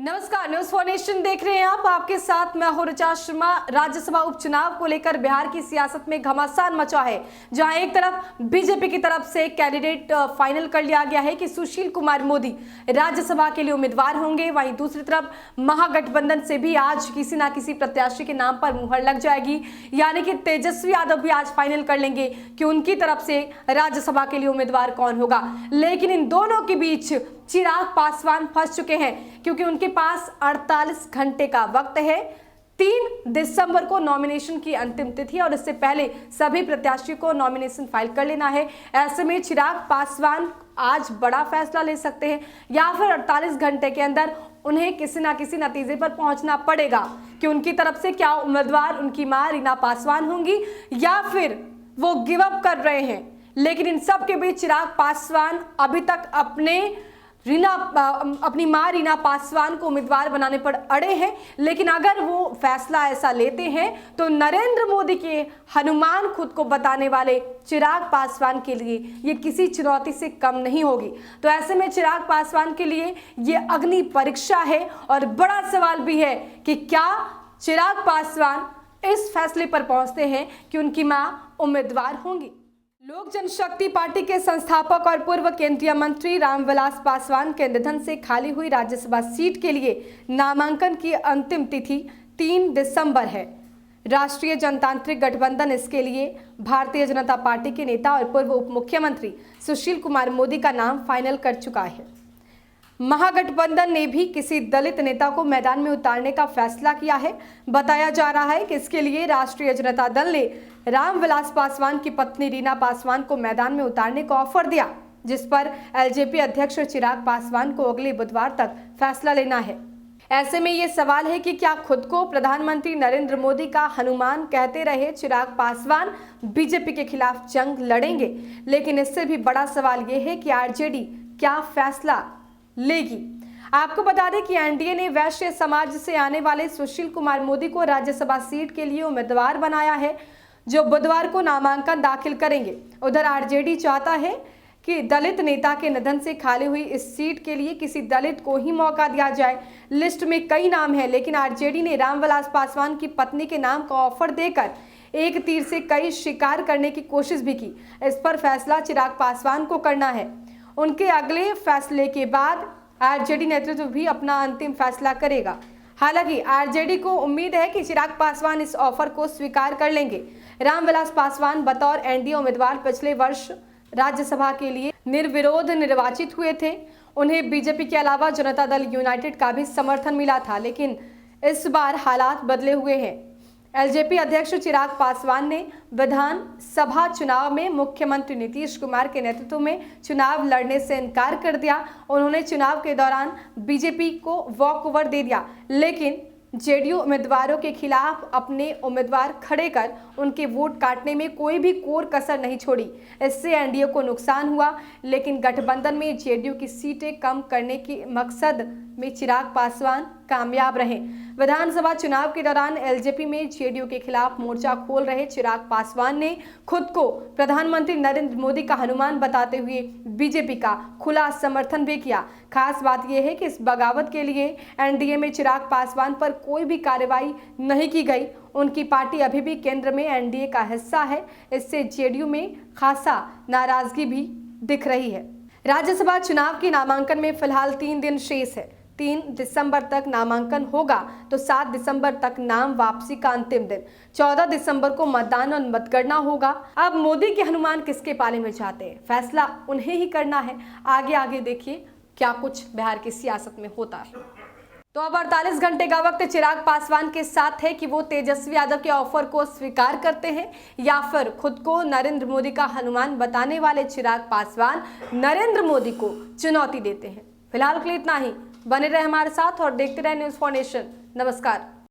नमस्कार, news for nation देख रहे हैं आप। आपके साथ मैं हूं ऋचा शर्मा। राज्यसभा उपचुनाव को लेकर बिहार की सियासत में घमासान मचा है, जहां एक तरफ बीजेपी की तरफ से कैंडिडेट फाइनल कर लिया गया है कि सुशील कुमार मोदी राज्यसभा के लिए उम्मीदवार होंगे, वहीं दूसरी तरफ महागठबंधन से भी आज किसी ना किसी प्रत्याशी के नाम पर मुहर लग जाएगी। यानी कि तेजस्वी यादव भी आज फाइनल कर लेंगे कि उनकी तरफ से राज्यसभा के लिए उम्मीदवार कौन होगा। लेकिन इन दोनों के बीच चिराग पासवान फंस चुके हैं, क्योंकि उनके पास 48 घंटे का वक्त है। 3 दिसंबर को नॉमिनेशन की अंतिम तिथि और इससे पहले सभी प्रत्याशियों को नॉमिनेशन फाइल कर लेना है। ऐसे में चिराग पासवान आज बड़ा फैसला ले सकते हैं, या फिर 48 घंटे के अंदर उन्हें किसी ना किसी नतीजे पर पहुंचना पड़ेगा कि उनकी तरफ से क्या उम्मीदवार उनकी मां रीना पासवान होंगी या फिर वो गिव अप कर रहे हैं। लेकिन इन सब के बीच चिराग पासवान अभी तक अपनी मां रीना पासवान को उम्मीदवार बनाने पर अड़े हैं। लेकिन अगर वो फैसला ऐसा लेते हैं तो नरेंद्र मोदी के हनुमान खुद को बताने वाले चिराग पासवान के लिए ये किसी चुनौती से कम नहीं होगी। तो ऐसे में चिराग पासवान के लिए ये अग्नि परीक्षा है और बड़ा सवाल भी है कि क्या चिराग पासवान इस फैसले पर पहुंचते हैं कि उनकी मां उम्मीदवार होंगी। लोक जनशक्ति पार्टी के संस्थापक और पूर्व केंद्रीय मंत्री रामविलास पासवान के निधन से खाली हुई राज्यसभा सीट के लिए नामांकन की अंतिम तिथि 3 दिसंबर है। राष्ट्रीय जनतांत्रिक गठबंधन इसके लिए भारतीय जनता पार्टी के नेता और पूर्व उप मुख्यमंत्री सुशील कुमार मोदी का नाम फाइनल कर चुका है। महागठबंधन ने भी किसी दलित नेता को मैदान में उतारने का फैसला किया है। बताया जा रहा है कि इसके लिए राष्ट्रीय जनता दल ने रामविलास पासवान की पत्नी रीना पासवान को मैदान में उतारने का ऑफर दिया, जिस पर एलजेपी अध्यक्ष चिराग पासवान को अगले बुधवार तक फैसला लेना है। ऐसे में ये सवाल है कि क्या खुद को प्रधानमंत्री नरेंद्र मोदी का हनुमान कहते रहे चिराग पासवान बीजेपी के खिलाफ जंग लड़ेंगे। लेकिन इससे भी बड़ा सवाल ये है कि आरजेडी क्या फैसला लेगी। आपको बता दें कि एनडीए ने वैश्य समाज से आने वाले सुशील कुमार मोदी को राज्यसभा सीट के लिए उम्मीदवार बनाया है, जो बुधवार को नामांकन दाखिल करेंगे। उधर आरजेडी चाहता है कि दलित नेता के निधन से खाली हुई इस सीट के लिए किसी दलित को ही मौका दिया जाए। लिस्ट में कई नाम हैं, लेकिन आरजेडी ने रामविलास पासवान की पत्नी के नाम का ऑफर देकर एक तीर से कई शिकार करने की कोशिश भी की। इस पर फैसला चिराग पासवान को करना है। उनके अगले फैसले के बाद आरजेडी नेतृत्व भी अपना अंतिम फैसला करेगा। हालांकि आरजेडी को उम्मीद है कि चिराग पासवान इस ऑफर को स्वीकार कर लेंगे। रामविलास पासवान बतौर एनडीए उम्मीदवार पिछले वर्ष राज्यसभा के लिए निर्विरोध निर्वाचित हुए थे। उन्हें बीजेपी के अलावा जनता दल यूनाइटेड का भी समर्थन मिला था, लेकिन इस बार हालात बदले हुए हैं। एलजेपी अध्यक्ष चिराग पासवान ने विधानसभा चुनाव में मुख्यमंत्री नीतीश कुमार के नेतृत्व में चुनाव लड़ने से इनकार कर दिया। उन्होंने चुनाव के दौरान बीजेपी को वॉक ओवर दे दिया, लेकिन जेडीयू उम्मीदवारों के खिलाफ अपने उम्मीदवार खड़े कर उनके वोट काटने में कोई भी कोर कसर नहीं छोड़ी। इससे एनडीए को नुकसान हुआ, लेकिन गठबंधन में जेडीयू की सीटें कम करने के मकसद में चिराग पासवान कामयाब रहे। विधानसभा चुनाव के दौरान एलजेपी में जेडीयू के खिलाफ मोर्चा खोल रहे चिराग पासवान ने खुद को प्रधानमंत्री नरेंद्र मोदी का हनुमान बताते हुए बीजेपी का खुला समर्थन भी किया। खास बात यह है कि इस बगावत के लिए एनडीए में चिराग पासवान पर कोई भी कार्रवाई नहीं की गई। उनकी पार्टी अभी भी केंद्र में एनडीए का हिस्सा है। इससे जेडीयू में खासा नाराजगी भी दिख रही है। राज्यसभा चुनाव के नामांकन में फिलहाल 3 दिन शेष है। 3 दिसंबर तक नामांकन होगा तो 7 दिसंबर तक नाम वापसी का अंतिम दिन। 14 दिसंबर को मतदान और मतगणना होगा। अब मोदी के हनुमान किसके पाले में जाते हैं, फैसला उन्हें ही करना है। आगे देखिए क्या कुछ बिहार की सियासत में होता है। तो अब 48 घंटे का वक्त चिराग पासवान के साथ है कि वो तेजस्वी यादव के ऑफर को स्वीकार करते हैं या फिर खुद को नरेंद्र मोदी का हनुमान बताने वाले चिराग पासवान नरेंद्र मोदी को चुनौती देते हैं। फिलहाल के लिए इतना ही। बने रहे हमारे साथ और देखते रहे न्यूज फॉर नेशन। नमस्कार।